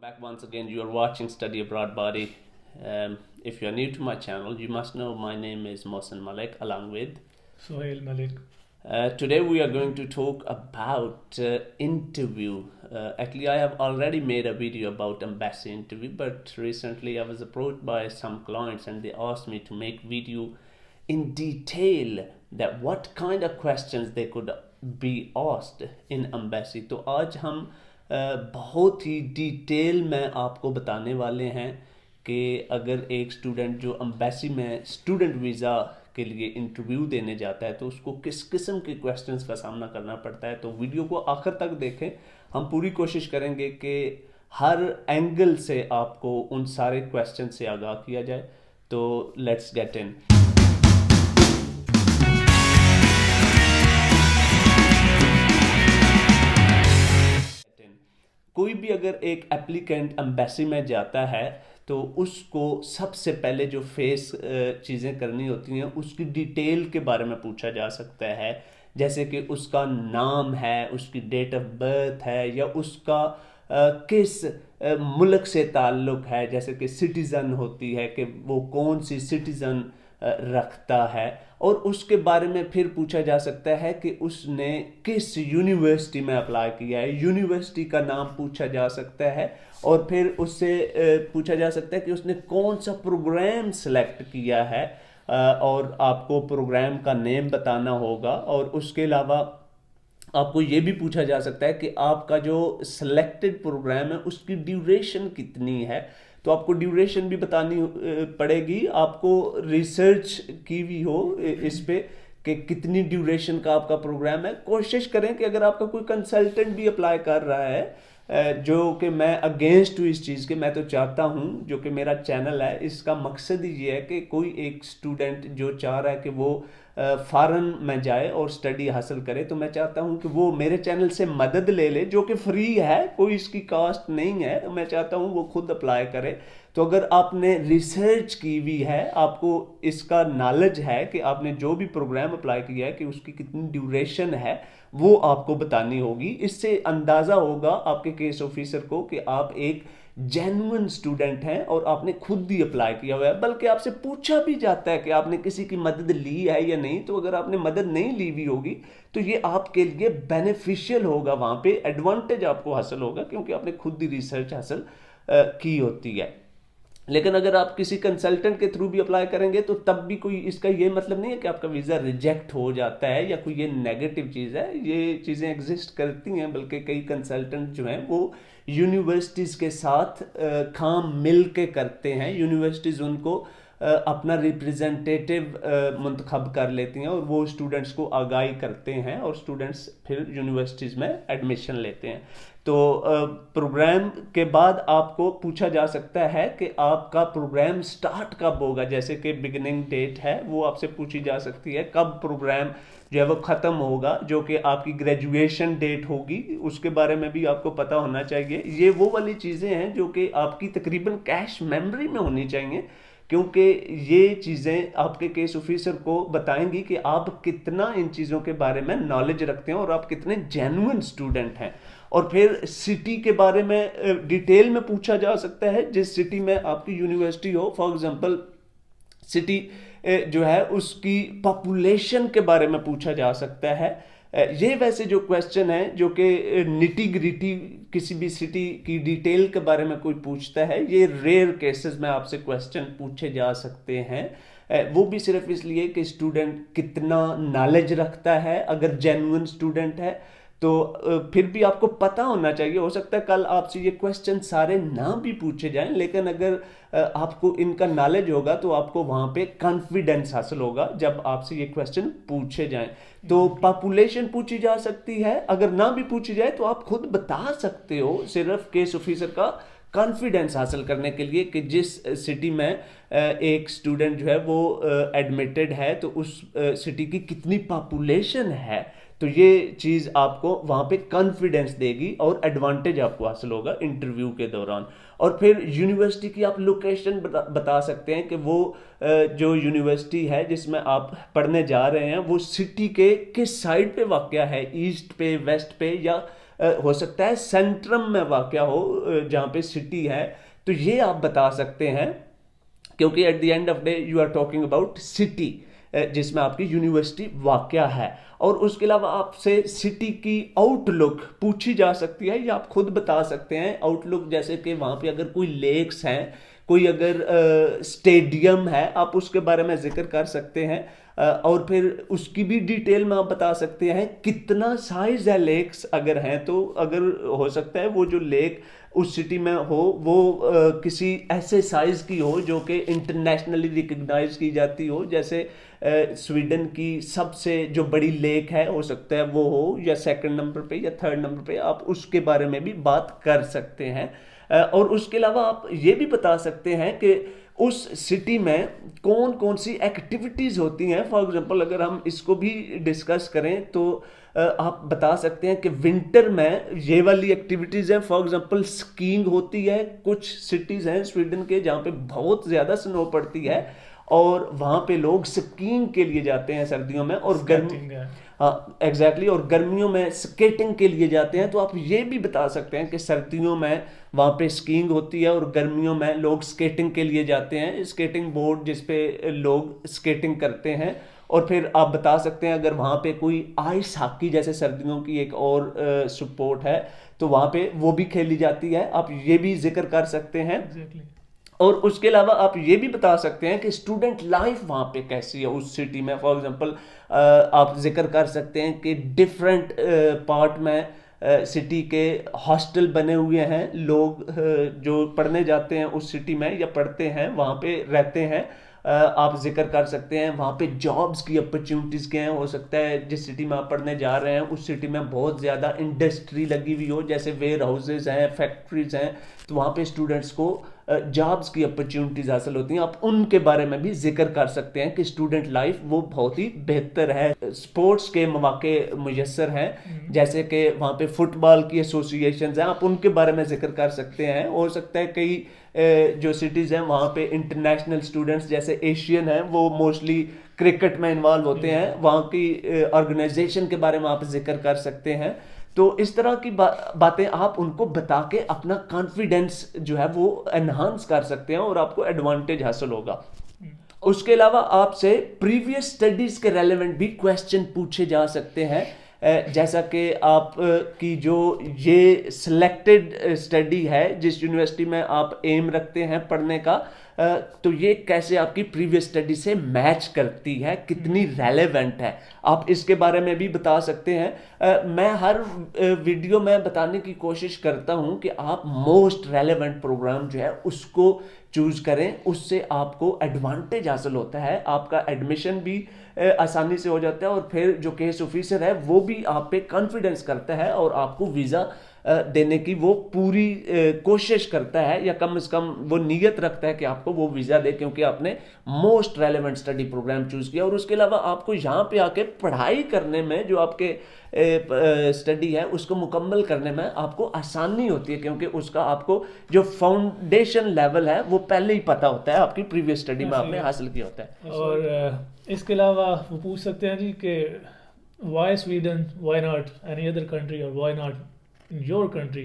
back once again. You are watching Study Abroad Body. If you are new to my channel, you must know my name is Mohsen Malik along with Sohail Malik. Today we are going to talk about interview. Actually, I have already made a video about embassy interview, but recently I was approached by some clients and they asked me to make video in detail that what kind of questions they could be asked in embassy. तो आज हम बहुत ही detail में आपको बताने वाले हैं कि अगर एक स्टूडेंट जो एम्बेसी में स्टूडेंट वीज़ा के लिए इंटरव्यू देने जाता है तो उसको किस किस्म के क्वेश्चंस का सामना करना पड़ता है। तो वीडियो को आखिर तक देखें। हम पूरी कोशिश करेंगे कि हर एंगल से आपको उन सारे क्वेश्चन से आगाह किया जाए। तो लेट्स गेट इन। कोई भी अगर एक एप्लीकेंट एम्बेसी में जाता है तो उसको सबसे पहले जो फेस चीज़ें करनी होती हैं उसकी डिटेल के बारे में पूछा जा सकता है, जैसे कि उसका नाम है, उसकी डेट ऑफ बर्थ है, या उसका किस मुल्क से ताल्लुक़ है, जैसे कि सिटीज़न होती है कि वो कौन सी सिटीज़न रखता है, और उसके बारे में फिर पूछा जा सकता है कि उसने किस यूनिवर्सिटी में अप्लाई किया है, यूनिवर्सिटी का नाम पूछा जा सकता है, और फिर उससे पूछा जा सकता है कि उसने कौन सा प्रोग्राम सेलेक्ट किया है, और आपको प्रोग्राम का नेम बताना होगा। और उसके अलावा आपको ये भी पूछा जा सकता है कि आपका जो सिलेक्टेड प्रोग्राम है उसकी ड्यूरेशन कितनी है, तो आपको ड्यूरेशन भी बतानी पड़ेगी। आपको रिसर्च की भी हो इस पे कि कितनी ड्यूरेशन का आपका प्रोग्राम है। कोशिश करें कि अगर आपका कोई कंसल्टेंट भी अप्लाई कर रहा है, जो कि मैं अगेंस्ट हूँ इस चीज़ के, मैं तो चाहता हूँ, जो कि मेरा चैनल है इसका मकसद ही ये है कि कोई एक स्टूडेंट जो चाह रहा है कि वो फ़ॉरेन में जाए और स्टडी हासिल करे, तो मैं चाहता हूँ कि वो मेरे चैनल से मदद ले ले, जो कि फ्री है, कोई इसकी कास्ट नहीं है। तो मैं चाहता हूँ वो खुद अप्लाई करे। तो अगर आपने रिसर्च की हुई है, आपको इसका नॉलेज है कि आपने जो भी प्रोग्राम अप्लाई किया है कि उसकी कितनी ड्यूरेशन है, वो आपको बतानी होगी। इससे अंदाज़ा होगा आपके केस ऑफिसर को कि आप एक जेन्युइन स्टूडेंट हैं और आपने खुद ही अप्लाई किया हुआ है। बल्कि आपसे पूछा भी जाता है कि आपने किसी की मदद ली है या नहीं। तो अगर आपने मदद नहीं ली हुई होगी तो ये आपके लिए बेनिफिशियल होगा, वहाँ पे एडवांटेज आपको हासिल होगा, क्योंकि आपने खुद ही रिसर्च हासिल की होती है। लेकिन अगर आप किसी कंसल्टेंट के थ्रू भी अप्लाई करेंगे तो तब भी कोई इसका ये मतलब नहीं है कि आपका वीज़ा रिजेक्ट हो जाता है या कोई ये नेगेटिव चीज़ है। ये चीज़ें एग्जिस्ट करती हैं, बल्कि कई कंसल्टेंट जो हैं वो यूनिवर्सिटीज़ के साथ काम मिल के करते हैं। यूनिवर्सिटीज़ उनको अपना रिप्रेजेंटेटिव मुंतखब कर लेती हैं और वो स्टूडेंट्स को आगाही करते हैं और स्टूडेंट्स फिर यूनिवर्सिटीज़ में एडमिशन लेते हैं। तो प्रोग्राम के बाद आपको पूछा जा सकता है कि आपका प्रोग्राम स्टार्ट कब होगा, जैसे कि बिगिनिंग डेट है वो आपसे पूछी जा सकती है। कब प्रोग्राम जो है वो ख़त्म होगा, जो कि आपकी ग्रेजुएशन डेट होगी, उसके बारे में भी आपको पता होना चाहिए। ये वो वाली चीज़ें हैं जो कि आपकी तकरीबन कैश मेमोरी में होनी चाहिए, क्योंकि ये चीज़ें आपके केस ऑफिसर को बताएंगी कि आप कितना इन चीज़ों के बारे में नॉलेज रखते हैं और आप कितने जेन्युइन स्टूडेंट हैं। और फिर सिटी के बारे में डिटेल में पूछा जा सकता है, जिस सिटी में आपकी यूनिवर्सिटी हो। फॉर एग्जांपल सिटी जो है उसकी पॉपुलेशन के बारे में पूछा जा सकता है। ये वैसे जो क्वेश्चन है जो कि निटी ग्रिटी किसी भी सिटी की डिटेल के बारे में कोई पूछता है, ये रेयर केसेस में आपसे क्वेश्चन पूछे जा सकते हैं। वो भी सिर्फ इसलिए कि स्टूडेंट कितना नॉलेज रखता है। अगर जेन्युइन स्टूडेंट है तो फिर भी आपको पता होना चाहिए। हो सकता है कल आपसे ये क्वेश्चन सारे ना भी पूछे जाएं, लेकिन अगर आपको इनका नॉलेज होगा तो आपको वहाँ पे कॉन्फिडेंस हासिल होगा जब आपसे ये क्वेश्चन पूछे जाएं। तो पॉपुलेशन पूछी जा सकती है, अगर ना भी पूछी जाए तो आप खुद बता सकते हो, सिर्फ केस ऑफिसर का कॉन्फिडेंस हासिल करने के लिए कि जिस सिटी में एक स्टूडेंट जो है वो एडमिटेड है तो उस सिटी की कितनी पॉपुलेशन है। तो ये चीज़ आपको वहाँ पे कॉन्फिडेंस देगी और एडवांटेज आपको हासिल होगा इंटरव्यू के दौरान। और फिर यूनिवर्सिटी की आप लोकेशन बता सकते हैं कि वो जो यूनिवर्सिटी है जिसमें आप पढ़ने जा रहे हैं वो सिटी के किस साइड पे वाक़या है, ईस्ट पे, वेस्ट पे, या हो सकता है सेंट्रम में वाक़या हो, जहाँ पे सिटी है, तो ये आप बता सकते हैं, क्योंकि at the end of day you are talking about city जिसमें आपकी यूनिवर्सिटी वाक़या है। और उसके अलावा आपसे सिटी की आउटलुक पूछी जा सकती है या आप खुद बता सकते हैं आउटलुक, जैसे कि वहाँ पे अगर कोई लेक्स हैं, कोई अगर स्टेडियम है, आप उसके बारे में जिक्र कर सकते हैं। और फिर उसकी भी डिटेल में आप बता सकते हैं कितना साइज है लेक्स अगर हैं तो। अगर हो सकता है वो जो लेक उस सिटी में हो वो किसी ऐसे साइज की हो जो कि इंटरनेशनली रिकग्नाइज की जाती हो, जैसे स्वीडन की सबसे जो बड़ी लेक है हो सकता है वो हो, या सेकंड नंबर पे या थर्ड नंबर पे, आप उसके बारे में भी बात कर सकते हैं। और उसके अलावा आप ये भी बता सकते हैं कि उस सिटी में कौन कौन सी एक्टिविटीज़ होती हैं। फॉर एग्जांपल अगर हम इसको भी डिस्कस करें तो आप बता सकते हैं कि विंटर में ये वाली एक्टिविटीज़ हैं। फॉर एग्जांपल स्कीइंग होती है, कुछ सिटीज़ हैं स्वीडन के जहाँ पे बहुत ज़्यादा स्नो पड़ती है और वहाँ पे लोग स्कीइंग के लिए जाते हैं सर्दियों में, और गर्मी, हाँ एग्जैक्टली, और गर्मियों में स्केटिंग के लिए जाते हैं। तो आप ये भी बता सकते हैं कि सर्दियों में वहाँ पे स्कीइंग होती है और गर्मियों में लोग स्केटिंग के लिए जाते हैं, स्केटिंग बोर्ड जिस पे लोग स्केटिंग करते हैं। और फिर आप बता सकते हैं अगर वहाँ पे कोई आइस हॉकी जैसे सर्दियों की एक और स्पोर्ट है तो वहाँ पे वो भी खेली जाती है, आप ये भी जिक्र कर सकते हैं। और उसके अलावा आप ये भी बता सकते हैं कि स्टूडेंट लाइफ वहाँ पे कैसी है उस सिटी में। फॉर एग्जांपल आप जिक्र कर सकते हैं कि डिफरेंट पार्ट में सिटी के हॉस्टल बने हुए हैं, लोग जो पढ़ने जाते हैं उस सिटी में या पढ़ते हैं वहाँ पे रहते हैं। आप जिक्र कर सकते हैं वहाँ पे जॉब्स की अपॉर्चुनिटीज़ क्या हैं। हो सकता है जिस सिटी में आप पढ़ने जा रहे हैं उस सिटी में बहुत ज़्यादा इंडस्ट्री लगी हुई हो, जैसे वेयर हाउसेज हैं, फैक्ट्रीज हैं, तो वहाँ पे स्टूडेंट्स को जॉब्स की अपॉर्चुनिटीज़ हासिल होती हैं। आप उनके बारे में भी जिक्र कर सकते हैं कि स्टूडेंट लाइफ वो बहुत ही बेहतर है। स्पोर्ट्स के मौके मुयस्सर हैं, जैसे कि वहाँ पे फुटबॉल की एसोसिएशन हैं, आप उनके बारे में जिक्र कर सकते हैं। हो सकता है कई जो सिटीज़ हैं वहाँ पे इंटरनेशनल स्टूडेंट्स जैसे एशियन हैं वो मोस्टली क्रिकेट में इन्वॉल्व होते हैं, वहाँ की ऑर्गेनाइजेशन के बारे में आप जिक्र कर सकते हैं। तो इस तरह की बातें आप उनको बता के अपना कॉन्फिडेंस जो है वो एनहांस कर सकते हैं और आपको एडवांटेज हासिल होगा। उसके अलावा आपसे प्रीवियस स्टडीज़ के रेलेवेंट भी क्वेश्चन पूछे जा सकते हैं, जैसा कि आप की जो ये सिलेक्टेड स्टडी है जिस यूनिवर्सिटी में आप एम रखते हैं पढ़ने का, तो ये कैसे आपकी प्रीवियस स्टडी से मैच करती है, कितनी रेलेवेंट है, आप इसके बारे में भी बता सकते हैं। मैं हर वीडियो में बताने की कोशिश करता हूं कि आप मोस्ट रेलेवेंट प्रोग्राम जो है उसको चूज करें, उससे आपको एडवांटेज हासिल होता है, आपका एडमिशन भी आसानी से हो जाता है और फिर जो केस ऑफिसर है वो भी आप पे कॉन्फिडेंस करता है और आपको वीज़ा देने की वो पूरी कोशिश करता है, या कम से कम वो नीयत रखता है कि आपको वो वीज़ा दे, क्योंकि आपने most relevant study program choose किया। और उसके अलावा आपको यहाँ पे आके पढ़ाई करने में जो आपके स्टडी है उसको मुकम्मल करने में आपको आसानी होती है, क्योंकि उसका आपको जो फाउंडेशन लेवल है वो पहले ही पता होता है, आपकी प्रीवियस स्टडी में आपने हासिल किया होता है। और इसके अलावा वो पूछ सकते हैं जी कि why Sweden, why not any other country, और why not in your country.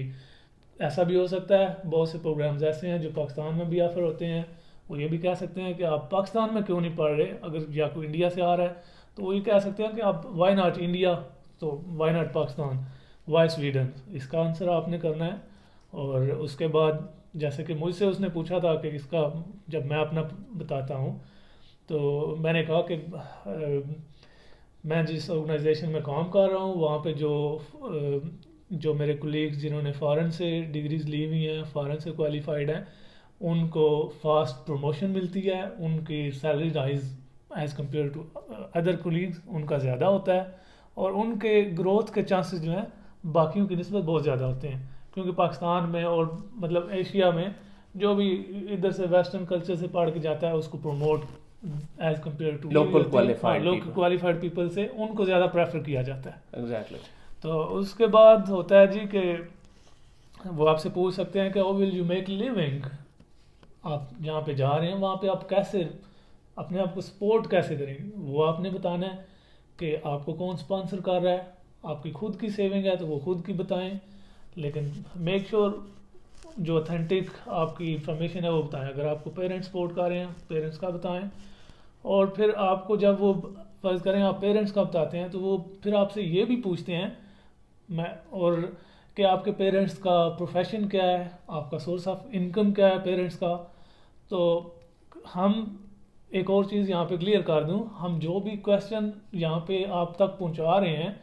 ऐसा भी हो सकता है, बहुत से प्रोग्राम्स ऐसे हैं जो पाकिस्तान में भी ऑफर होते हैं। वो ये भी कह सकते हैं कि आप पाकिस्तान में क्यों नहीं पढ़ रहे, अगर या कोई इंडिया से आ रहा है तो वो ये कह सकते हैं कि आप वाई नॉट इंडिया, तो why not Pakistan, why Sweden, इसका आंसर आपने करना है। और उसके बाद जैसे कि मुझसे उसने पूछा था कि इसका, जब मैं अपना बताता हूँ तो मैंने कहा कि मैं जिस ऑर्गेनाइजेशन में काम कर रहा हूँ वहाँ पे जो मेरे कोलीग्स जिन्होंने फ़ॉरेन से डिग्रीज़ ली हुई हैं, फ़ॉरेन से क्वालिफाइड हैं, उनको फास्ट प्रमोशन मिलती है, उनकी salary raise as compare to other colleagues उनका ज़्यादा होता है, और उनके ग्रोथ के चांसेस जो हैं बाकियों की निस्बत बहुत ज़्यादा होते हैं। क्योंकि पाकिस्तान में और मतलब एशिया में जो भी इधर से वेस्टर्न कल्चर से पढ़ के जाता है उसको promote as compare to local qualified people से उनको ज़्यादा प्रेफर किया जाता है। एग्जैक्टली। तो उसके बाद होता है जी कि वो आपसे पूछ सकते हैं कि how will you make living, आप जहाँ पे जा रहे हैं वहाँ पे आप कैसे अपने आप को सपोर्ट कैसे करेंगे, वो आपने बताना है कि आपको कौन स्पॉन्सर कर रहा है, आपकी खुद की सेविंग है तो वो खुद की बताएं, लेकिन मेक श्योर जो ऑथेंटिक आपकी इंफॉर्मेशन है वो बताएं। अगर आपको पेरेंट्स सपोर्ट कर रहे हैं, पेरेंट्स का बताएं। और फिर आपको जब वो फर्ज करें आप पेरेंट्स का बताते हैं, तो वो फिर आपसे ये भी पूछते हैं मैं और कि आपके पेरेंट्स का प्रोफेशन क्या है, आपका सोर्स ऑफ इनकम क्या है पेरेंट्स का। तो हम एक और चीज़ यहाँ पे क्लियर कर दूँ, हम जो भी क्वेश्चन यहाँ पे आप तक पहुँचा रहे हैं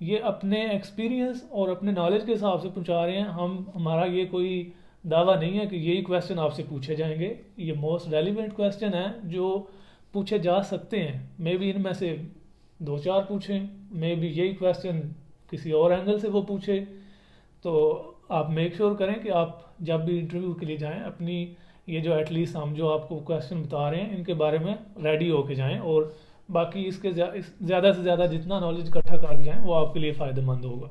ये अपने एक्सपीरियंस और अपने नॉलेज के हिसाब से पहुँचा रहे हैं। हमारा ये कोई दावा नहीं है कि यही क्वेश्चन आपसे पूछे जाएंगे। ये मोस्ट रेलिवेंट क्वेश्चन है जो पूछे जा सकते हैं। मे बी इनमें से 2-4 पूछें, मे बी यही क्वेश्चन किसी और एंगल से वो पूछे। तो आप मेक श्योर करें कि आप जब भी इंटरव्यू के लिए जाएं अपनी ये जो एटलीस्ट हम जो आपको क्वेश्चन बता रहे हैं इनके बारे में रेडी होके जाएं, और बाकी इसके ज़्यादा से ज़्यादा जितना नॉलेज इकट्ठा करके जाएं वो आपके लिए फ़ायदेमंद होगा।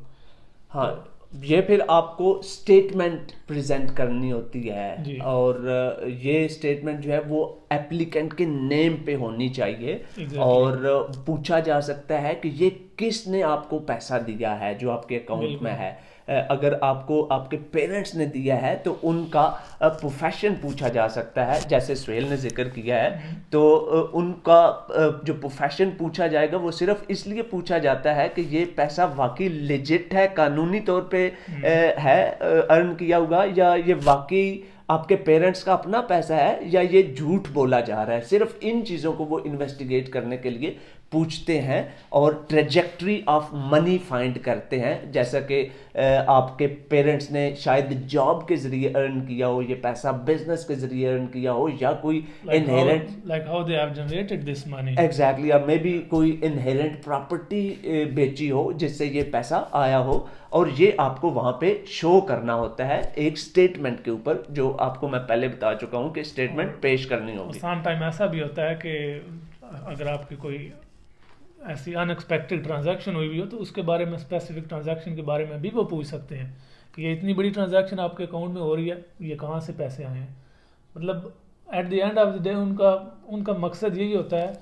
हाँ, ये फिर आपको स्टेटमेंट प्रेजेंट करनी होती है जी और ये स्टेटमेंट जो है वो एप्लीकेंट के नेम पे होनी चाहिए। एग्जैक्टली और पूछा जा सकता है कि ये किसने आपको पैसा दिया है जो आपके अकाउंट में बिल्कुल है। अगर आपको आपके पेरेंट्स ने दिया है तो उनका प्रोफेशन पूछा जा सकता है, जैसे सुहेल ने जिक्र किया है। तो उनका जो प्रोफेशन पूछा जाएगा वो सिर्फ इसलिए पूछा जाता है कि ये पैसा वाकई लेजिट है, कानूनी तौर पे है अर्न किया हुआ, या ये वाकई आपके पेरेंट्स का अपना पैसा है, या ये झूठ बोला जा रहा है। सिर्फ इन चीज़ों को वो इन्वेस्टिगेट करने के लिए पूछते हैं और ट्रेजेक्ट्री ऑफ मनी फाइंड करते हैं, जैसा कि आपके पेरेंट्स ने शायद जॉब के ज़रिए अर्न किया हो, ये पैसा बिजनेस के ज़रिए अर्न किया हो, या कोई inherent like how they have generated this money। Exactly, या मे बी कोई इनहेरेंट प्रॉपर्टी बेची हो जिससे ये पैसा आया हो, और ये आपको वहाँ पे शो करना होता है एक स्टेटमेंट के ऊपर, जो आपको मैं पहले बता चुका हूँ कि स्टेटमेंट पेश करनी होगी। सम टाइम ऐसा भी होता है कि अगर आपकी कोई ऐसी अनएक्सपेक्टेड ट्रांजैक्शन हुई भी हो तो उसके बारे में, स्पेसिफिक ट्रांजैक्शन के बारे में भी वो पूछ सकते हैं कि ये इतनी बड़ी ट्रांजैक्शन आपके अकाउंट में हो रही है, ये कहाँ से पैसे आए हैं। मतलब eight the end of the day उनका मकसद यही होता है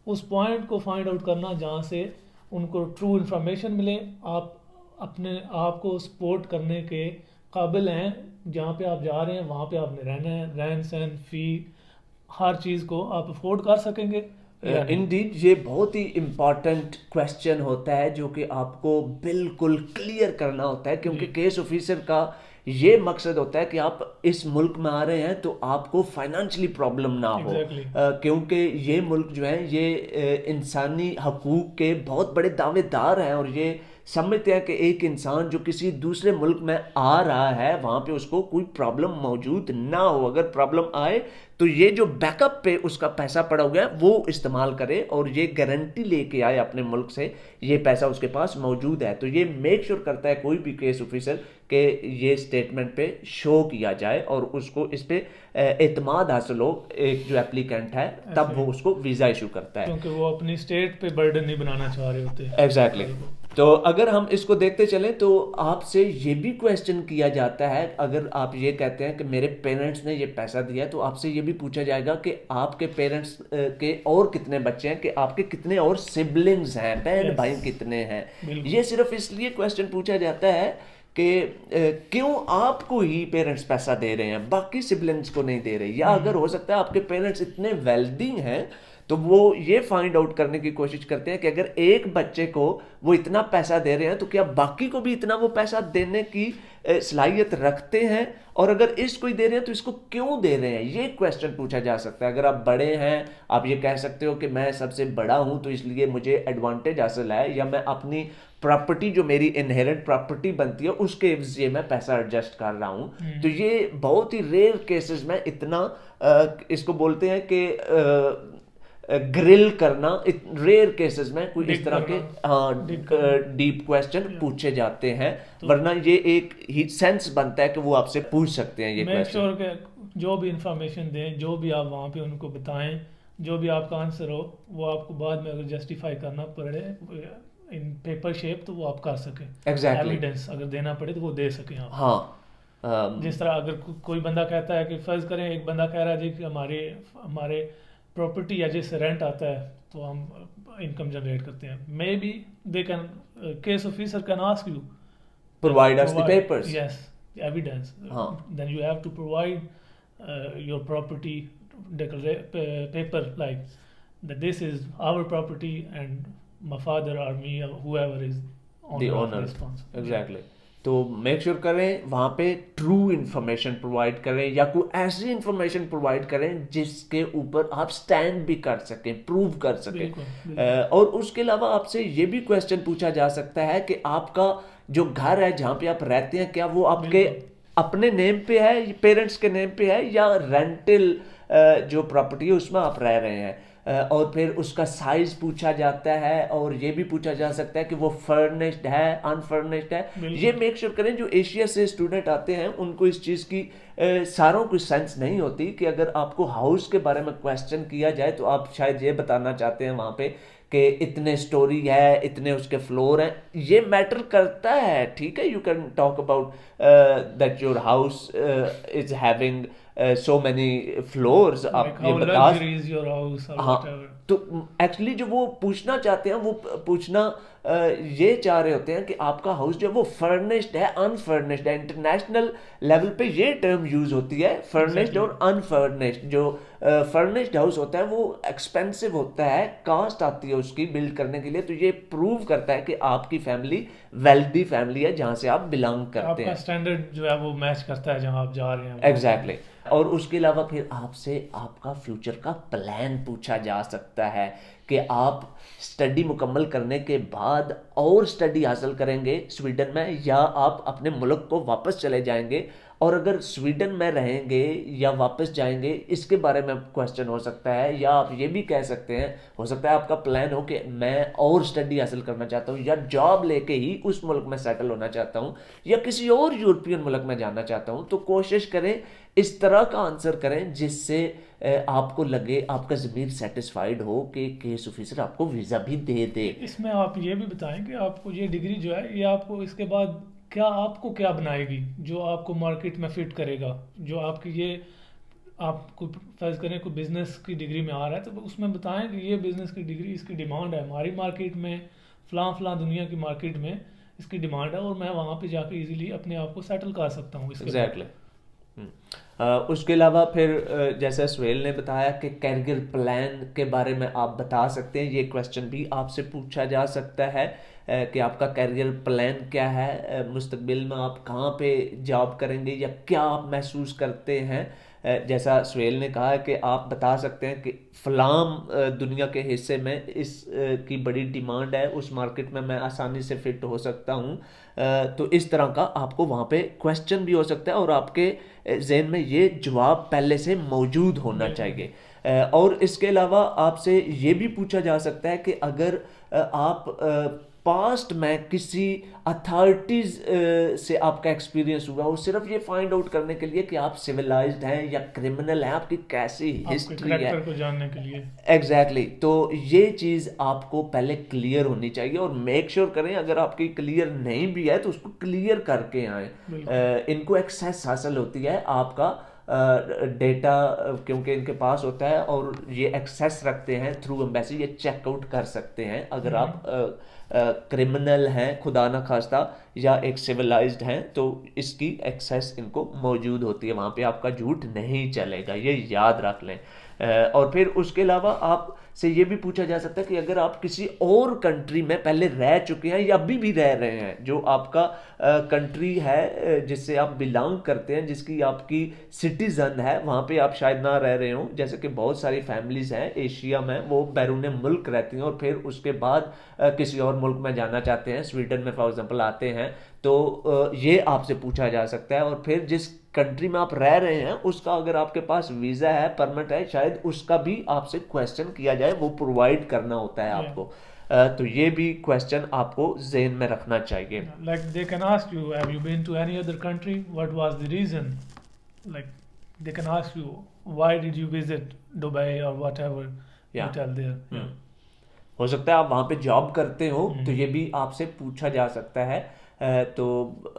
उस पॉइंट को फाइंड आउट करना जहाँ से उनको ट्रू इन्फॉर्मेशन मिले, आप अपने आप को सपोर्ट करने के काबिल हैं, जहाँ पे आप जा रहे हैं वहाँ पे आपने रहना है, रहन सहन फी हर चीज़ को आप अफोर्ड कर सकेंगे। इंडीड ये बहुत ही इम्पॉर्टेंट क्वेश्चन होता है जो कि आपको बिल्कुल क्लियर करना होता है, क्योंकि केस ऑफिसर का ये मकसद होता है कि आप इस मुल्क में आ रहे हैं तो आपको फाइनेंशियली प्रॉब्लम ना हो। क्योंकि ये मुल्क जो है ये इंसानी हकूक़ के बहुत बड़े दावेदार हैं, और ये समझते हैं कि एक इंसान जो किसी दूसरे मुल्क में आ रहा है वहाँ पे उसको कोई प्रॉब्लम मौजूद ना हो। अगर प्रॉब्लम आए तो ये जो बैकअप पे उसका पैसा पड़ा हुआ है वो इस्तेमाल करे, और ये गारंटी लेके आए अपने मुल्क से ये पैसा उसके पास मौजूद है। तो ये मेक श्योर करता है कोई भी केस ऑफिसर कि ये स्टेटमेंट पे शो किया जाए और उसको इस पे एतमाद हासिल हो, एक जो एप्लीकेंट है, तब वो उसको वीज़ा इशू करता है, क्योंकि वो अपनी स्टेट पे बर्डन नहीं बनाना चाह रहे होते। एग्जैक्टली। तो अगर हम इसको देखते चलें तो आपसे ये भी क्वेश्चन किया जाता है, अगर आप ये कहते हैं कि मेरे पेरेंट्स ने ये पैसा दिया है, तो आपसे ये भी पूछा जाएगा कि आपके पेरेंट्स के और कितने बच्चे हैं, कि आपके कितने और सिबलिंग्स हैं, बहन भाई कितने हैं। ये सिर्फ इसलिए क्वेश्चन पूछा जाता है कि क्यों आपको ही पेरेंट्स पैसा दे रहे हैं, बाकी सिबलिंग्स को नहीं दे रहे। या अगर हो सकता है आपके पेरेंट्स इतने वेल्दी हैं तो वो ये फाइंड आउट करने की कोशिश करते हैं कि अगर एक बच्चे को वो इतना पैसा दे रहे हैं तो क्या बाकी को भी इतना वो पैसा देने की सलाहियत रखते हैं, और अगर इसको ही दे रहे हैं तो इसको क्यों दे रहे हैं, ये क्वेश्चन पूछा जा सकता है। अगर आप बड़े हैं आप ये कह सकते हो कि मैं सबसे बड़ा हूं तो इसलिए मुझे एडवांटेज हासिल है, या मैं अपनी प्रॉपर्टी जो मेरी इनहेरेंट प्रॉपर्टी बनती है उसके एवज़िए मैं पैसा एडजस्ट कर रहा हूं। तो ये बहुत ही रेयर केसेस में इतना इसको बोलते हैं कि ग्रिल करना, रेयर केसेस में कोई इस तरह के डीप क्वेश्चन पूछे जाते हैं, वरना ये एक ही सेंस बनता है कि वो आपसे पूछ सकते हैं ये क्वेश्चन। मेक श्योर कि जो भी इंफॉर्मेशन दें, जो भी आप वहाँ पे उनको बताएं, जो भी आपका आंसर हो वो आपको बाद में अगर जस्टिफाई करना पड़े इन पेपर शेप तो वो आप कर सकें। एग्जैक्टली, एविडेंस अगर देना पड़े तो वो दे सकें आप। हाँ, जिस तरह अगर कोई बंदा कहता है कि फर्ज करें एक बंदा कह रहा है जी कि हमारे प्रॉपर्टी या जैसे रेंट आता है तो हम इनकम जनरेट करते हैं. May be they can, case officer can ask you provide us the papers. yes, evidence. हाँ. Then you have to provide your property paper, like that this is our property and my father or me or whoever is the owner of owner. this responsible. Exactly. तो make sure करें वहाँ पे true information provide करें या कोई ऐसी information provide करें जिसके ऊपर आप स्टैंड भी कर सकें, प्रूव कर सकें. बिल्कुल, बिल्कुल. और उसके अलावा आपसे ये भी क्वेश्चन पूछा जा सकता है कि आपका जो घर है जहाँ पे आप रहते हैं क्या वो आपके बिल्कुल. अपने नेम पे है, पेरेंट्स के नेम पे है, या रेंटल जो प्रॉपर्टी है उसमें आप रह रहे हैं. और फिर उसका साइज पूछा जाता है और ये भी पूछा जा सकता है कि वो फर्निश्ड है, अनफर्निश्ड है. बिल्कुल. ये मेक श्योर करें जो एशिया से स्टूडेंट आते हैं उनको इस चीज़ की सारों को सेंस नहीं होती कि अगर आपको हाउस के बारे में क्वेश्चन किया जाए तो आप शायद ये बताना चाहते हैं वहाँ पे कि इतने स्टोरी है, इतने उसके फ्लोर हैं. ये मैटर करता है, ठीक है. You can talk about that your house is having so many floors. आप Like ये how बता. luxury is your house or हाँ. whatever. तो एक्चुअली जो वो पूछना चाहते हैं वो पूछना ये चाह रहे होते हैं कि आपका हाउस जो है वो फर्निश्ड है, अनफर्निश्ड है. इंटरनेशनल लेवल पे ये टर्म यूज होती है, फर्निश्ड Exactly. और अनफर्निश्ड. जो फर्निश्ड हाउस होता है वो एक्सपेंसिव होता है, कास्ट आती है उसकी बिल्ड करने के लिए. तो ये प्रूव करता है कि आपकी फैमिली वेल्दी फैमिली है जहाँ से आप बिलोंग करते आपका हैं. स्टैंडर्ड जो है वो मैच करता है जहाँ आप जा रहे हैं. एग्जैक्टली. और उसके अलावा फिर आपसे आपका फ्यूचर का प्लान पूछा जा सकता है कि आप स्टडी मुकम्मल करने के बाद और स्टडी हासिल करेंगे स्वीडन में या आप अपने मुल्क को वापस चले जाएंगे. और अगर स्वीडन में रहेंगे या वापस जाएंगे इसके बारे में क्वेश्चन हो सकता है. या आप ये भी कह सकते हैं, हो सकता है आपका प्लान हो कि मैं और स्टडी हासिल करना चाहता हूँ या जॉब लेके ही उस मुल्क में सेटल होना चाहता हूँ या किसी और यूरोपियन मुल्क में जाना चाहता हूँ. तो कोशिश करें इस तरह का आंसर करें जिससे आपको लगे, आपका ज़मीर सेटिस्फाइड हो कि केस ऑफिसर आपको वीज़ा भी दे दे. इसमें आप ये भी बताएं कि आपको ये डिग्री जो है ये आपको इसके बाद क्या आपको क्या बनाएगी, जो आपको मार्केट में फिट करेगा. जो आपकी ये आपको फर्ज करें कोई बिजनेस की डिग्री में आ रहा है तो उसमें बताएं कि ये बिजनेस की डिग्री, इसकी डिमांड है हमारी मार्केट में, फलां दुनिया की मार्केट में इसकी डिमांड है और मैं वहाँ पे जाके इजीली अपने आप को सेटल कर सकता हूँ. एग्जैक्टली. उसके अलावा फिर जैसे सुहेल ने बताया कि कैरियर प्लान के बारे में आप बता सकते हैं. ये क्वेश्चन भी आपसे पूछा जा सकता है कि आपका कैरियर प्लान क्या है, मुस्तकबिल में आप कहाँ पे जॉब करेंगे या क्या आप महसूस करते हैं. जैसा सुहेल ने कहा कि आप बता सकते हैं कि फलाम दुनिया के हिस्से में इस की बड़ी डिमांड है, उस मार्केट में मैं आसानी से फिट हो सकता हूँ. तो इस तरह का आपको वहाँ पे क्वेश्चन भी हो सकता है और आपके जहन में ये जवाब पहले से मौजूद होना चाहिए. और इसके अलावा आपसे ये भी पूछा जा सकता है कि अगर आप पास्ट में किसी अथॉरिटीज़ से आपका एक्सपीरियंस हुआ हो, सिर्फ ये फाइंड आउट करने के लिए कि आप सिविलाइज्ड हैं या क्रिमिनल हैं, आपकी कैसी हिस्ट्री है को जानने के लिए. एग्जैक्टली. तो ये चीज़ आपको पहले क्लियर होनी चाहिए और मेक श्योर करें अगर आपकी क्लियर नहीं भी है तो उसको क्लियर करके आएँ. इनको एक्सेस हासिल होती है आपका डेटा क्योंकि इनके पास होता है और ये एक्सेस रखते हैं थ्रू एम्बेसी. ये चेकआउट कर सकते हैं अगर आप क्रिमिनल हैं खुदा न खास्ता या एक सिविलाइज्ड हैं तो इसकी एक्सेस इनको मौजूद होती है. वहाँ पे आपका झूठ नहीं चलेगा, ये याद रख लें. और फिर उसके अलावा आप से ये भी पूछा जा सकता है कि अगर आप किसी और कंट्री में पहले रह चुके हैं या अभी भी रह रहे हैं, जो आपका कंट्री है जिससे आप बिलोंग करते हैं, जिसकी आपकी सिटीज़न है, वहाँ पे आप शायद ना रह रहे हों. जैसे कि बहुत सारी फैमिलीज़ हैं एशिया में, वो बैरून मुल्क रहती हैं और फिर उसके बाद किसी और मुल्क में जाना चाहते हैं, स्वीडन में फॉर एग्जांपल आते हैं. तो ये आपसे पूछा जा सकता है. और फिर जिस कंट्री में आप रह रहे हैं उसका अगर आपके पास वीज़ा है, परमिट है, शायद उसका भी आपसे क्वेश्चन किया जाए, वो प्रोवाइड करना होता है आपको. तो ये भी क्वेश्चन आपको ज़हन में रखना चाहिए. Like they can ask you, have you been to any other country? What was the reason? Like they can ask you, why did you visit Dubai or whatever hotel there? हो सकता है आप वहाँ पे जॉब करते हो तो ये भी आपसे पूछा जा सकता है. तो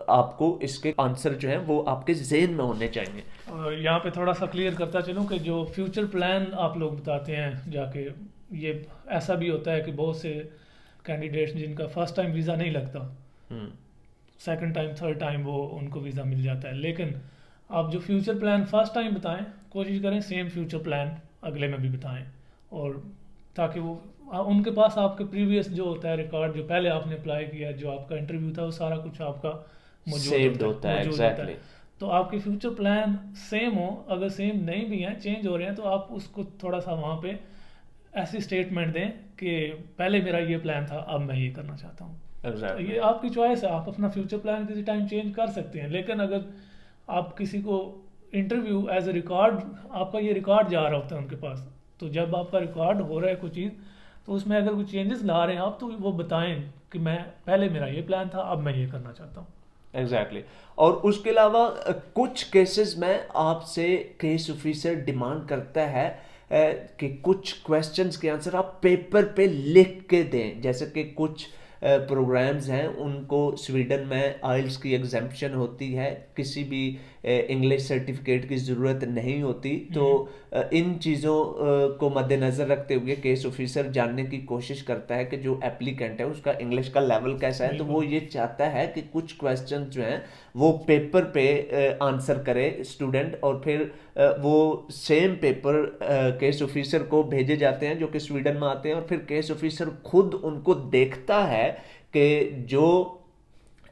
आपको इसके आंसर जो हैं वो आपके ज़हन में होने चाहिए. और यहाँ पे थोड़ा सा क्लियर करता चलूँ कि जो फ्यूचर प्लान आप लोग बताते हैं जाके ये ऐसा भी होता है कि बहुत से कैंडिडेट्स जिनका फर्स्ट टाइम वीज़ा नहीं लगता, हम्म। सेकंड टाइम थर्ड टाइम वो उनको वीज़ा मिल जाता है। लेकिन आप जो फ्यूचर प्लान फर्स्ट टाइम बताएं, कोशिश करें सेम फ्यूचर प्लान अगले में भी बताएं, और ताकि वो उनके पास आपके प्रीवियस जो होता है रिकॉर्ड, जो पहले आपने अप्लाई किया, जो आपका इंटरव्यू था, वो सारा कुछ आपका सेव्ड होता है, मौजूद होता एग्जैक्टली। है। तो आपके फ्यूचर प्लान सेम हो, अगर सेम नहीं भी हैं, चेंज हो रहे हैं, तो आप उसको थोड़ा सा वहाँ पे ऐसी स्टेटमेंट दें कि पहले मेरा ये प्लान था, अब मैं ये करना चाहता हूँ। तो एग्जैक्टली। ये आपकी चॉइस है, आप अपना फ्यूचर प्लान किसी टाइम चेंज कर सकते हैं। लेकिन अगर आप किसी को इंटरव्यू एज ए रिकॉर्ड, आपका ये रिकॉर्ड जा रहा होता है उनके पास, तो जब आपका रिकॉर्ड हो रहा है कोई चीज़, तो उसमें अगर कुछ चेंजेस ला रहे हैं आप, तो वो बताएं कि मैं पहले मेरा ये प्लान था, अब मैं ये करना चाहता हूँ। एग्जैक्टली। और उसके अलावा कुछ केसेस में आपसे केस ऑफिसर डिमांड करता है कि कुछ क्वेश्चंस के आंसर आप पेपर पे लिख के दें। जैसे कि कुछ प्रोग्राम्स हैं, उनको स्वीडन में आइल्स की एग्जाम्पशन होती है, किसी भी इंग्लिश सर्टिफिकेट की ज़रूरत नहीं होती। तो इन चीज़ों को मद्देनज़र रखते हुए केस ऑफिसर जानने की कोशिश करता है कि जो एप्लीकेंट है उसका इंग्लिश का लेवल कैसा है। तो वो ये चाहता है कि कुछ क्वेश्चन जो हैं वो पेपर पे आंसर करे स्टूडेंट, और फिर वो सेम पेपर केस ऑफिसर को भेजे जाते हैं जो कि स्वीडन में आते हैं, और फिर केस ऑफिसर खुद उनको देखता है कि जो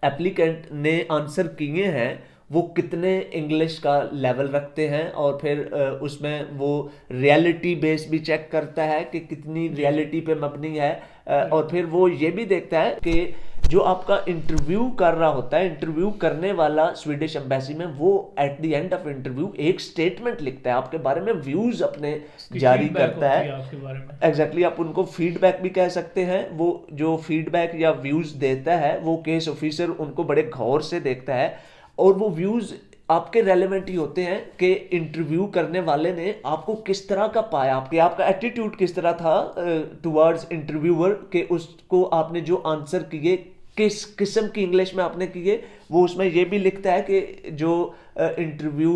एप्लीकेंट ने आंसर किए हैं वो कितने इंग्लिश का लेवल रखते हैं, और फिर उसमें वो रियलिटी बेस भी चेक करता है कि कितनी रियलिटी पे मबनी है। और फिर वो ये भी देखता है कि जो आपका इंटरव्यू कर रहा होता है, इंटरव्यू करने वाला स्वीडिश एम्बेसी में, वो eight the end of interview एक स्टेटमेंट लिखता है आपके बारे में, व्यूज अपने जारी करता है। आपके बारे में एग्जैक्टली, आप उनको फीडबैक भी कह सकते हैं। वो जो फीडबैक या व्यूज देता है वो केस ऑफिसर उनको बड़े गौर से देखता है, और वो व्यूज आपके रेलेवेंट ही होते हैं कि इंटरव्यू करने वाले ने आपको किस तरह का पाया, आपका एटीट्यूड किस तरह था टुवर्ड्स इंटरव्यूअर, के उसको आपने जो आंसर किए किस किस्म की इंग्लिश में आपने किए। वो उसमें ये भी लिखता है कि जो इंटरव्यू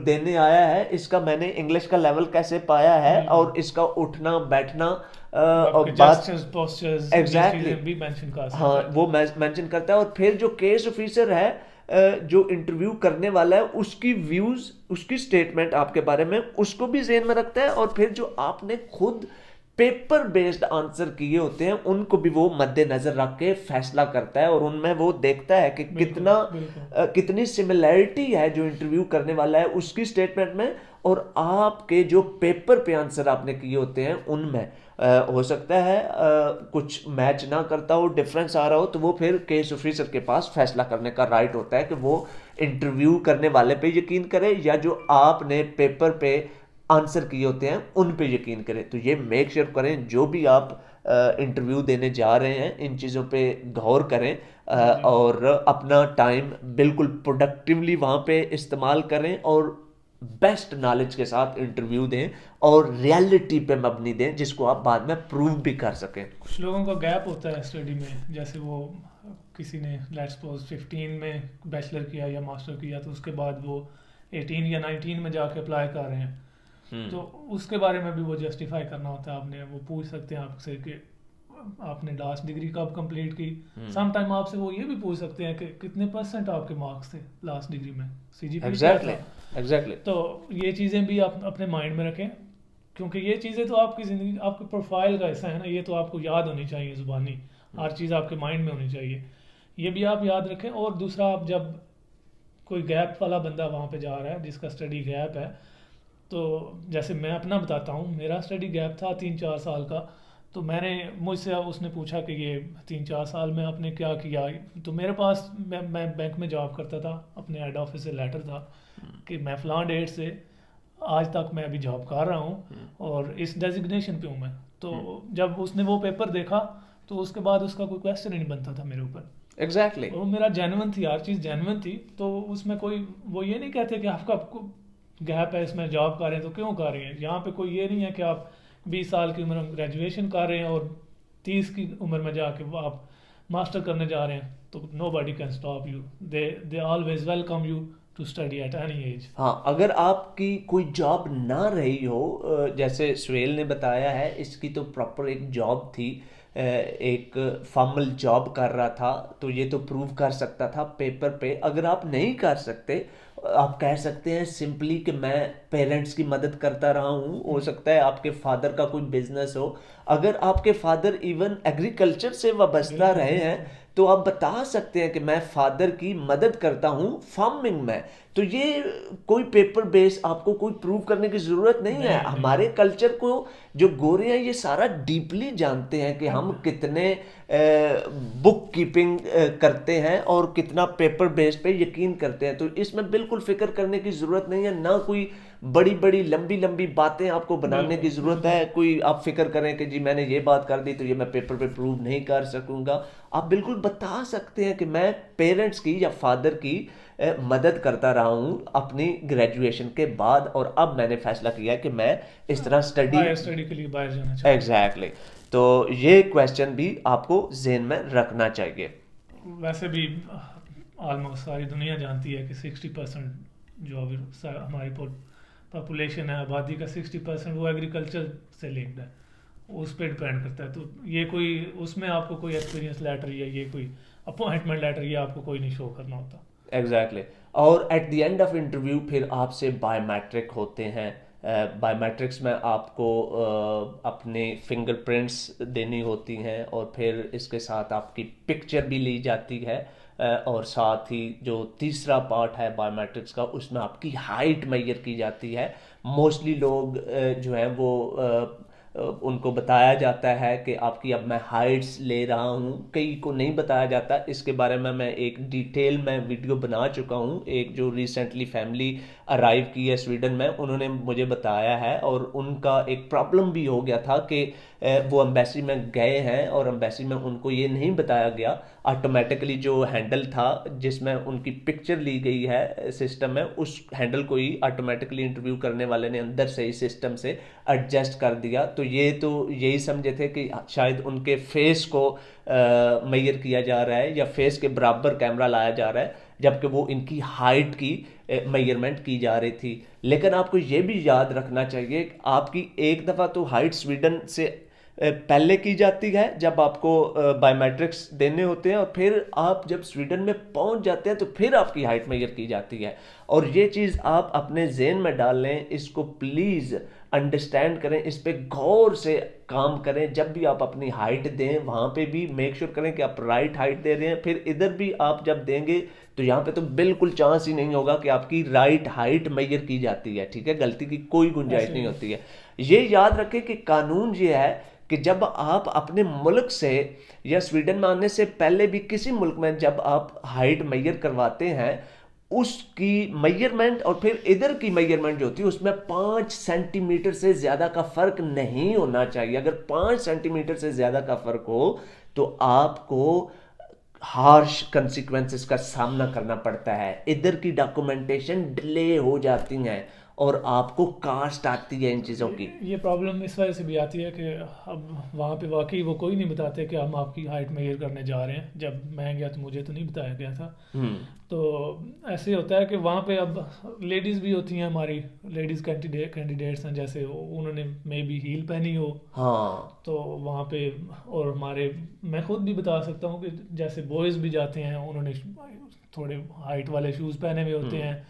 देने आया है इसका मैंने इंग्लिश का लेवल कैसे पाया है, और इसका उठना बैठना और बात एग्जैक्टली भी मेंशन कर सकते हाँ हैं। वो मेंशन करता है। और फिर जो केस ऑफिसर है जो इंटरव्यू करने वाला है, उसकी व्यूज, उसकी स्टेटमेंट आपके बारे में, उसको भी ज़हन में रखता है, और फिर जो आपने खुद पेपर बेस्ड आंसर किए होते हैं उनको भी वो मद्देनजर रख के फैसला करता है, और उनमें वो देखता है कि कितनी सिमिलैरिटी है जो इंटरव्यू करने वाला है उसकी स्टेटमेंट में और आपके जो पेपर पे आंसर आपने किए होते हैं उनमें। हो सकता है कुछ मैच ना करता हो, डिफरेंस आ रहा हो, तो वो फिर केस ऑफिसर के पास फैसला करने का राइट होता है कि वो इंटरव्यू करने वाले पे यकीन करे या जो आपने पेपर पे आंसर किए होते हैं उन पे यकीन करें। तो ये मेक श्योर करें जो भी आप इंटरव्यू देने जा रहे हैं इन चीज़ों पे गौर करें, और अपना टाइम बिल्कुल प्रोडक्टिवली वहाँ पे इस्तेमाल करें, और बेस्ट नॉलेज के साथ इंटरव्यू दें और रियलिटी पे मबनी दें जिसको आप बाद में प्रूव भी कर सकें। कुछ लोगों का गैप होता है स्टडी में, जैसे वो किसी ने लेट्स सपोज 15 में बैचलर किया या मास्टर किया, तो उसके बाद वो 18 या 19 में जाके अप्लाई कर रहे हैं, तो उसके बारे में भी वो जस्टिफाई करना होता है। आपने वो पूछ सकते हैं आपसे कि आपने लास्ट डिग्री कब कंप्लीट की। सम टाइम आपसे वो ये भी पूछ सकते हैं कि कितने % आपके मार्क्स थे लास्ट डिग्री में, सीजीपीए एग्जैक्टली। तो ये चीज़ें भी आप अपने माइंड में रखें, क्योंकि ये चीज़ें तो आपकी ज़िंदगी, आपके प्रोफाइल का हिस्सा है ना, ये तो आपको याद होनी चाहिए ज़ुबानी, हर चीज़ आपके माइंड में होनी चाहिए, ये भी आप याद रखें। और दूसरा, आप जब कोई गैप वाला बंदा वहाँ पे जा रहा है जिसका स्टडी गैप है, तो जैसे मैं अपना बताता हूँ, मेरा स्टडी गैप था 3-4 साल का। तो मैंने मुझसे उसने पूछा कि ये 3-4 साल में आपने क्या किया, तो मेरे पास मैं बैंक में जॉब करता था, अपने हेड ऑफिस से लेटर था कि मैं फ़लाँ डेट से आज तक मैं अभी जॉब कर रहा हूँ और इस डेजिग्नेशन पे हूँ मैं। तो जब उसने वो पेपर देखा तो उसके बाद उसका कोई क्वेश्चन ही नहीं बनता था मेरे ऊपर। एग्जैक्टली वो मेरा जेन्युइन थी, हर चीज़ जेन्युइन थी, तो उसमें कोई वो ये नहीं कहते कि आपको गैप है इसमें जॉब कर रहे हैं तो क्यों कर रहे हैं। यहाँ पे कोई ये नहीं है कि आप 20 साल की उम्र में ग्रेजुएशन कर रहे हैं और 30 की उम्र में जाके आप मास्टर करने जा रहे हैं, तो nobody can stop you, they always welcome you to study at any age. हाँ, अगर आपकी कोई जॉब ना रही हो, जैसे सुहेल ने बताया है, इसकी तो प्रॉपर एक जॉब थी, एक फॉर्मल जॉब कर रहा था, तो ये तो प्रूव कर सकता था पेपर पे। अगर आप नहीं कर सकते, आप कह सकते हैं सिंपली कि मैं पेरेंट्स की मदद करता रहा हूँ। हो सकता है आपके फादर का कोई बिजनेस हो, अगर आपके फादर इवन एग्रीकल्चर से वाबस्ता बिल्कुल रहे हैं बिल्कुल तो आप बता सकते हैं कि मैं फादर की मदद करता हूँ फार्मिंग में। तो ये कोई पेपर बेस आपको कोई प्रूव करने की ज़रूरत नहीं है। नहीं नहीं। हमारे कल्चर को जो गोरे हैं ये सारा डीपली जानते हैं कि हम अब कितने बुक कीपिंग करते हैं और कितना पेपर बेस पे यकीन करते हैं। तो इसमें बिल्कुल फिक्र करने की ज़रूरत नहीं है, ना कोई बड़ी बड़ी लंबी लंबी बातें आपको बनाने की बिल्कुल ज़रूरत बिल्कुल है। कोई आप फिक्र करें कि जी मैंने ये बात कर दी तो ये मैं पेपर पे प्रूव नहीं कर सकूंगा। आप बिल्कुल बता सकते हैं कि मैं पेरेंट्स की या फादर की मदद करता रहा हूँ अपनी ग्रेजुएशन के बाद, और अब मैंने फैसला किया है कि मैं इस तरह स्टडी। हायर स्टडी के लिए बाहर जाना चाहता हूँ। एग्जैक्टली। तो ये क्वेश्चन भी आपको जेहन में रखना चाहिए। वैसे भी ऑलमोस्ट सारी दुनिया जानती है कि 60% जो अभी हमारी पॉपुलेशन है, आबादी का 60% वो एग्रीकल्चर से लिंक्ड है, उस पर डिपेंड करता है। तो ये कोई उसमें आपको कोई एक्सपीरियंस लेटर या ये कोई अपॉइंटमेंट लेटर ये आपको कोई नहीं शो करना होता। एग्जैक्टली। और eight the end of interview फिर आपसे बायोमेट्रिक होते हैं। बायोमेट्रिक्स में आपको अपने फिंगरप्रिंट्स देनी होती हैं, और फिर इसके साथ आपकी पिक्चर भी ली जाती है। और साथ ही जो तीसरा पार्ट है बायोमेट्रिक्स का, उसमें आपकी हाइट मेजर की जाती है। मोस्टली लोग जो हैं वो उनको बताया जाता है कि आपकी अब मैं हाइट्स ले रहा हूँ, कई को नहीं बताया जाता। इसके बारे में मैं एक डिटेल में वीडियो बना चुका हूँ। एक जो रिसेंटली फैमिली अराइव की है स्वीडन में, उन्होंने मुझे बताया है, और उनका एक प्रॉब्लम भी हो गया था कि वो एम्बेसी में गए हैं और एम्बेसी में उनको ये नहीं बताया गया। ऑटोमेटिकली जो हैंडल था जिसमें उनकी पिक्चर ली गई है सिस्टम में, उस हैंडल को ही ऑटोमेटिकली इंटरव्यू करने वाले ने अंदर से ही सिस्टम से एडजस्ट कर दिया। तो ये तो यही समझे थे कि शायद उनके फेस को मेजर किया जा रहा है या फेस के बराबर कैमरा लाया जा रहा है, जबकि वो इनकी हाइट की मेजरमेंट की जा रही थी। लेकिन आपको ये भी याद रखना चाहिए कि आपकी एक दफ़ा तो हाइट स्वीडन से पहले की जाती है जब आपको बायोमेट्रिक्स देने होते हैं, और फिर आप जब स्वीडन में पहुंच जाते हैं तो फिर आपकी हाइट मेजर की जाती है। और ये चीज़ आप अपने जेहन में डाल लें, इसको प्लीज़ अंडरस्टैंड करें, इस पे गौर से काम करें। जब भी आप अपनी हाइट दें वहाँ पे भी मेक श्योर करें कि आप राइट हाइट दे रहे हैं। फिर इधर भी आप जब देंगे तो यहाँ पे तो बिल्कुल चांस ही नहीं होगा कि आपकी राइट हाइट मेजर की जाती है। ठीक है, गलती की कोई गुंजाइश ऐसे नहीं ही होती है। ये याद रखें कि कानून ये है कि जब आप अपने मुल्क से या स्वीडन में आने से पहले भी किसी मुल्क में जब आप हाइट मेजर करवाते हैं, उसकी मेजरमेंट और फिर इधर की मेजरमेंट जो होती है उसमें 5 सेंटीमीटर से ज़्यादा का फ़र्क नहीं होना चाहिए। अगर 5 सेंटीमीटर से ज़्यादा का फ़र्क हो तो आपको हार्श कंसिक्वेंसेस का सामना करना पड़ता है। इधर की डॉक्यूमेंटेशन डिले हो जाती हैं और आपको कास्ट आती है इन चीज़ों की। ये प्रॉब्लम इस वजह से भी आती है कि अब वहाँ पे वाकई वो कोई नहीं बताते कि हम आपकी हाइट मेजर करने जा रहे हैं। जब मैं गया तो मुझे तो नहीं बताया गया था। तो ऐसे होता है कि वहाँ पे अब लेडीज़ भी होती हैं, हमारी लेडीज़ कैंडिडेट्स हैं, जैसे उन्होंने मे बी हील पहनी हो। हाँ, तो वहाँ पे और हमारे मैं खुद भी बता सकता हूँ कि जैसे बॉयज़ भी जाते हैं, उन्होंने थोड़े हाइट वाले शूज़ पहने हुए होते हैं।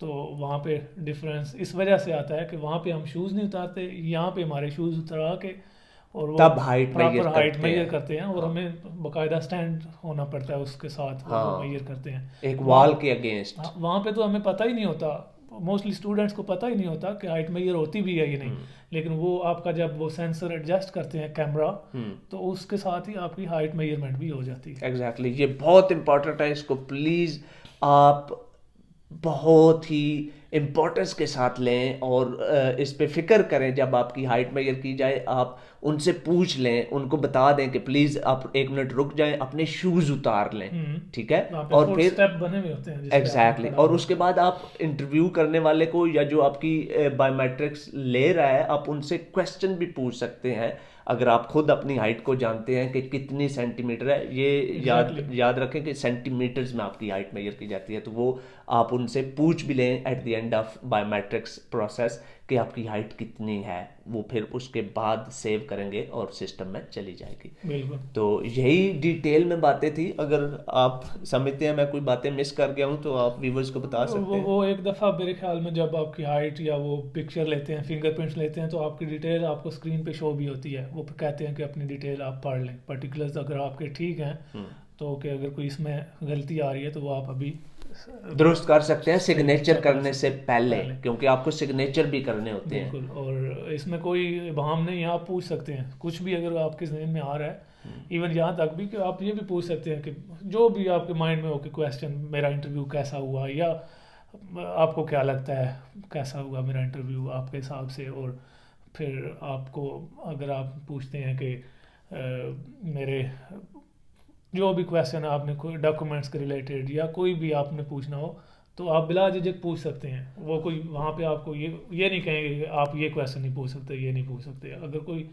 तो वहाँ पे डिफरेंस इस वजह से आता है कि वहाँ पे हम शूज़ नहीं उतारते, यहाँ पे हमारे शूज़ उतरा के और वो तब हाइट प्रॉपर हाइट करते मेजर हैं। करते हैं, और हाँ, हमें बाकायदा स्टैंड होना पड़ता है उसके साथ, और वो हाँ, मेजर करते हैं एक वहाँ। वॉल के अगेंस्ट। हाँ, वहाँ पे तो हमें पता ही नहीं होता, मोस्टली स्टूडेंट्स को पता ही नहीं होता कि हाइट मेजर होती भी है या नहीं। लेकिन वो आपका जब वो सेंसर एडजस्ट करते हैं कैमरा, तो उसके साथ ही आपकी हाइट मेजरमेंट भी हो जाती है। एग्जैक्टली, ये बहुत इंपॉर्टेंट है, इसको प्लीज़ आप बहुत ही इम्पोर्टेंस के साथ लें और इस पे फिक्र करें। जब आपकी हाइट मेजर की जाए आप उनसे पूछ लें, उनको बता दें कि प्लीज़ आप 1 मिनट रुक जाएं, अपने शूज़ उतार लें, ठीक है। वहाँ पे और फुट फिर स्टेप बने हुए होते हैं जिस पे आपने एग्जैक्टली खड़ा और होना उसके बाद आप इंटरव्यू करने वाले को या जो आपकी बायोमेट्रिक्स ले रहा है, आप उनसे क्वेश्चन भी पूछ सकते हैं। अगर आप खुद अपनी हाइट को जानते हैं कि कितनी सेंटीमीटर है, ये एग्जैक्टली। याद रखें कि सेंटीमीटर्स में आपकी हाइट मेजर की जाती है, तो वो आप उनसे पूछ भी लें eight the end of biometrics process कि आपकी हाइट कितनी है। वो फिर उसके बाद सेव करेंगे और सिस्टम में चली जाएगी। बिल्कुल। तो यही डिटेल में बातें थी। अगर आप समझते हैं मैं कोई बातें मिस कर गया हूँ तो आप व्यूवर्स को बता सकते हैं। वो एक दफ़ा मेरे ख्याल में जब आपकी हाइट या वो पिक्चर लेते हैं, फिंगरप्रिंट्स लेते हैं, तो आपकी डिटेल आपको स्क्रीन पे शो भी होती है। वो कहते हैं कि अपनी डिटेल आप पढ़ लें, पर्टिकुलर्स अगर आपके ठीक हैं तो कि अगर कोई इसमें गलती आ रही है तो वो आप अभी दुरुस्त कर सकते हैं सिग्नेचर कर करने से सकते हैं पहले, क्योंकि आपको सिग्नेचर भी करने होते हैं। बिल्कुल। और इसमें कोई इबाहम नहीं है, आप पूछ सकते हैं कुछ भी अगर आपके जहन में आ रहा है। इवन यहाँ तक भी कि आप ये भी पूछ सकते हैं कि जो भी आपके माइंड में हो कि क्वेश्चन, मेरा इंटरव्यू कैसा हुआ, या आपको क्या लगता है कैसा हुआ मेरा इंटरव्यू आपके हिसाब से। और फिर आपको अगर आप पूछते हैं कि मेरे जो भी क्वेश्चन है आपने कोई डॉक्यूमेंट्स के रिलेटेड या कोई भी आपने पूछना हो, तो आप बिला झिझक पूछ सकते हैं। वो कोई वहाँ पे आपको ये नहीं कहेंगे कि आप ये क्वेश्चन नहीं पूछ सकते, ये नहीं पूछ सकते। अगर कोई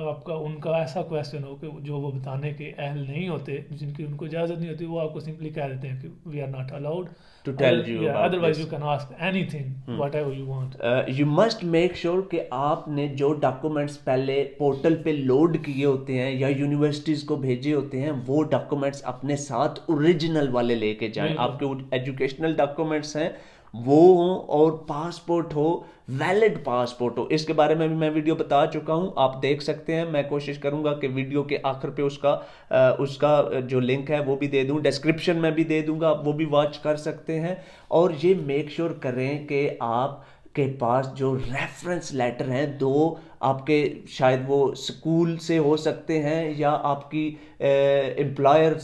आपका उनका ऐसा क्वेश्चन हो कि जो वो बताने के अहल नहीं होते, जिनकी उनको इजाज़त नहीं होती, वो आपको सिंपली कह देते हैं कि we are not allowed to tell you about otherwise this. You can ask anything whatever you want. You must make sure कि आपने जो डॉक्यूमेंट्स पहले पोर्टल पे लोड किए होते हैं या यूनिवर्सिटीज़ को भेजे होते हैं, वो डॉक्यूमेंट्स अपने साथ ओरिजिनल वाले लेके जाएं। आपके एजुकेशनल डॉक्यूमेंट्स हैं वो हों और पासपोर्ट हो, वैलिड पासपोर्ट हो। इसके बारे में भी मैं वीडियो बता चुका हूं, आप देख सकते हैं। मैं कोशिश करूंगा कि वीडियो के आखिर पे उसका जो लिंक है वो भी दे दूं, डिस्क्रिप्शन में भी दे दूंगा, आप वो भी वॉच कर सकते हैं। और ये मेक श्योर करें कि आप के पास जो रेफरेंस लेटर हैं, दो आपके शायद वो स्कूल से हो सकते हैं या आपकी एम्प्लॉयर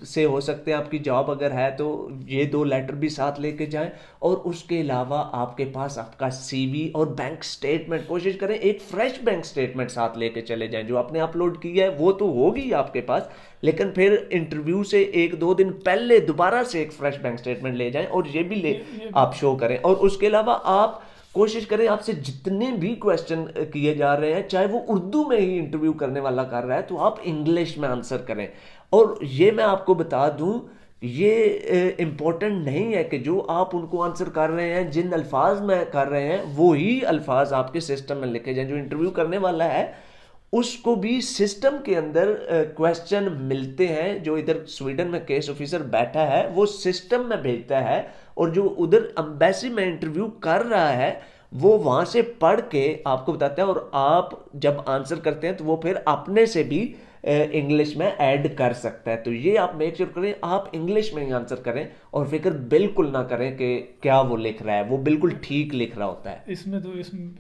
से हो सकते हैं, आपकी जॉब अगर है तो ये 2 लेटर भी साथ लेके जाएं। और उसके अलावा आपके पास आपका सीवी और बैंक स्टेटमेंट, कोशिश करें एक फ्रेश बैंक स्टेटमेंट साथ लेके चले जाएं। जो आपने अपलोड किया है वो तो होगी आपके पास, लेकिन फिर इंटरव्यू से 1-2 दिन पहले दोबारा से एक फ्रेश बैंक स्टेटमेंट ले जाएं और ये भी आप शो करें। और उसके अलावा आप कोशिश करें आपसे जितने भी क्वेश्चन किए जा रहे हैं, चाहे वो उर्दू में ही इंटरव्यू करने वाला कर रहा है, तो आप इंग्लिश में आंसर करें। और ये मैं आपको बता दूं, ये इम्पोर्टेंट नहीं है कि जो आप उनको आंसर कर रहे हैं, जिन अल्फाज में कर रहे हैं, वो ही अल्फाज आपके सिस्टम में लिखे जाएं। जो इंटरव्यू करने वाला है उसको भी सिस्टम के अंदर क्वेश्चन मिलते हैं। जो इधर स्वीडन में केस ऑफिसर बैठा है वो सिस्टम में भेजता है, और जो उधर एम्बेसी में इंटरव्यू कर रहा है वो वहाँ से पढ़ के आपको बताता है। और आप जब आंसर करते हैं तो वो फिर अपने से भी इंग्लिश में ऐड कर सकता है। तो ये आप मेक श्योर करें आप इंग्लिश में ही आंसर करें, और फिक्र बिल्कुल ना करें कि क्या वो लिख रहा है, वो बिल्कुल ठीक लिख रहा होता है। इसमें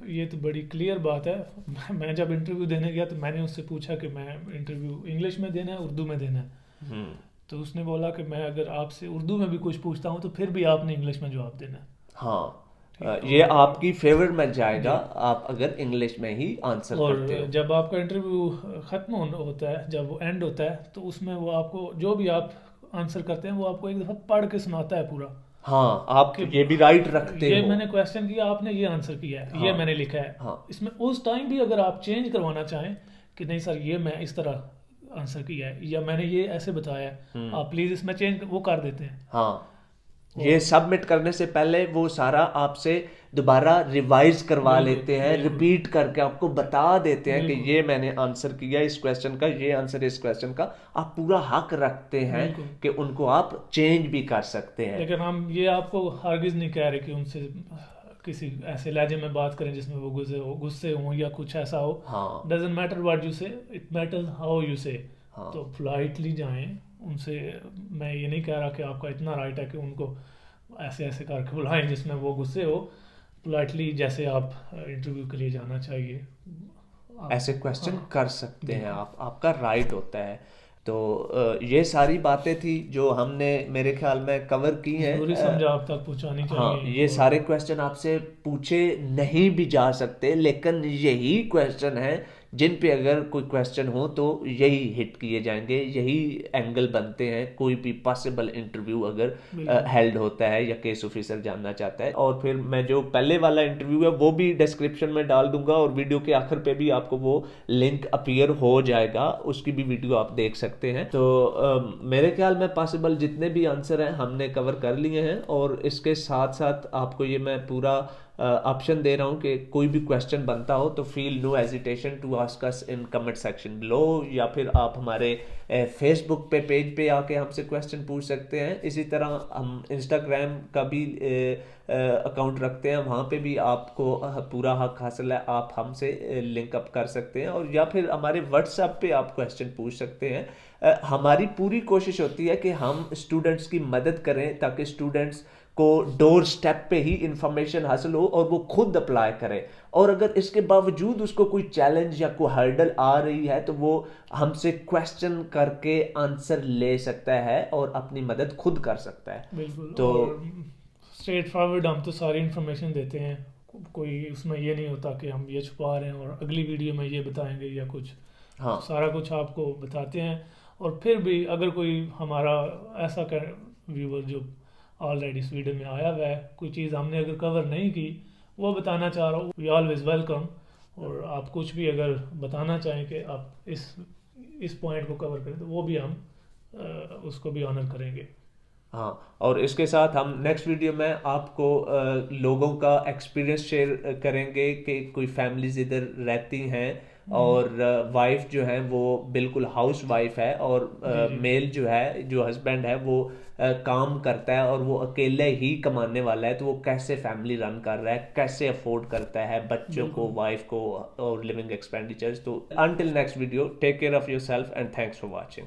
ये तो बड़ी क्लियर बात है। मैं जब इंटरव्यू देने गया तो मैंने उससे पूछा कि मैं इंटरव्यू इंग्लिश में देना है उर्दू में देना है, तो उसने बोला कि मैं अगर आपसे उर्दू में भी कुछ पूछता हूँ तो फिर भी आपने इंग्लिश में जवाब देना है। हाँ, ये आपकी फेवर में जाएगा आप अगर इंग्लिश में ही आंसर करते हो। और जब आपका इंटरव्यू ख़त्म होता है, जब वो एंड होता है, तो उसमें वो आपको जो भी आप आंसर करते हैं वो आपको एक दफ़ा पढ़ के सुनाता है पूरा। हाँ, आप ये भी राइट रखते ये हो। मैंने क्वेश्चन किया, आपने ये आंसर किया है, ये मैंने लिखा है। हाँ। इसमें उस टाइम भी अगर आप चेंज करवाना चाहें कि नहीं सर ये मैं इस तरह आंसर किया है या मैंने ये ऐसे बताया है, आप प्लीज़ इसमें चेंज वो कर देते हैं। हाँ, ये सबमिट करने से पहले वो सारा आपसे दोबारा रिवाइज करवा लेते हैं, रिपीट करके आपको बता देते हैं कि ये मैंने आंसर किया इस क्वेश्चन का, ये आंसर इस क्वेश्चन का। आप पूरा हक रखते हैं कि उनको आप चेंज भी कर सकते हैं। लेकिन हम ये आपको हरगिज नहीं कह रहे कि उनसे किसी ऐसे लहजे में बात करें जिसमें वो गुस्से हो या कुछ ऐसा हो। डजंट मैटर व्हाट यू से, इट मैटर्स हाउ यू से। तो पोलाइटली जाएं उनसे। मैं ये नहीं कह रहा कि आपका इतना राइट है कि उनको ऐसे ऐसे करके बुलाएं जिसमें वो गुस्से हो। पोलाइटली जैसे आप इंटरव्यू के लिए जाना चाहिए ऐसे क्वेश्चन कर सकते हैं आप, आपका राइट होता है। तो ये सारी बातें थी जो हमने मेरे ख्याल में कवर की हैं। ज़रूरी समझा आप तक पहुँचानी हाँ, चाहिए। ये और सारे क्वेश्चन आपसे पूछे नहीं भी जा सकते, लेकिन यही क्वेश्चन है जिन पे अगर कोई क्वेश्चन हो तो यही हिट किए जाएंगे, यही एंगल बनते हैं कोई भी पॉसिबल इंटरव्यू अगर बिल्कुल हेल्ड होता है या केस ऑफिसर जानना चाहता है। और फिर मैं जो पहले वाला इंटरव्यू है वो भी डिस्क्रिप्शन में डाल दूंगा, और वीडियो के आखिर पे भी आपको वो लिंक अपीयर हो जाएगा, उसकी भी वीडियो आप देख सकते हैं। तो मेरे ख्याल में पॉसिबल जितने भी आंसर हैं हमने कवर कर लिए हैं, और इसके साथ साथ आपको ये मैं पूरा ऑप्शन दे रहा हूँ कि कोई भी क्वेश्चन बनता हो तो feel no hesitation to ask us in comment section below, या फिर आप हमारे फेसबुक पे पेज पे आके हमसे क्वेश्चन पूछ सकते हैं। इसी तरह हम इंस्टाग्राम का भी अकाउंट रखते हैं, वहाँ पे भी आपको पूरा हक हासिल है, आप हमसे लिंक अप कर सकते हैं, और या फिर हमारे व्हाट्सएप पे आप क्वेश्चन पूछ सकते हैं। हमारी पूरी कोशिश होती है कि हम स्टूडेंट्स की मदद करें ताकि स्टूडेंट्स को डोर स्टेप पे ही इंफॉर्मेशन हासिल हो और वो खुद अप्लाई करे, और अगर इसके बावजूद उसको कोई चैलेंज या कोई हर्डल आ रही है तो वो हमसे क्वेश्चन करके आंसर ले सकता है और अपनी मदद खुद कर सकता है। बिल्कुल। तो और स्ट्रेट फॉरवर्ड हम तो सारी इन्फॉर्मेशन देते हैं, कोई उसमें ये नहीं होता कि हम ये छुपा रहे हैं और अगली वीडियो में ये बताएंगे या कुछ। हाँ, सारा कुछ आपको बताते हैं। और फिर भी अगर कोई हमारा ऐसा व्यूवर जो ऑलरेडी स्वीडन में आया हुआ है, कोई चीज़ हमने अगर कवर नहीं की, वो बताना चाह रहा हूँ, वी ऑलवेज वेलकम। और आप कुछ भी अगर बताना चाहें कि आप इस पॉइंट को कवर करें, तो वो भी हम उसको भी ऑनर करेंगे। हाँ, और इसके साथ हम नेक्स्ट वीडियो में आपको लोगों का एक्सपीरियंस शेयर करेंगे कि कोई फैमिलीज इधर रहती हैं और वाइफ जो है वो बिल्कुल हाउस वाइफ है, और जी जी मेल जो है, जो हस्बैंड है वो काम करता है और वो अकेले ही कमाने वाला है, तो वो कैसे फैमिली रन कर रहा है, कैसे अफोर्ड करता है बच्चों को, बिल्कुल। वाइफ को और लिविंग एक्सपेंडिचर्स। तो until next video, take care of yourself and thanks for watching.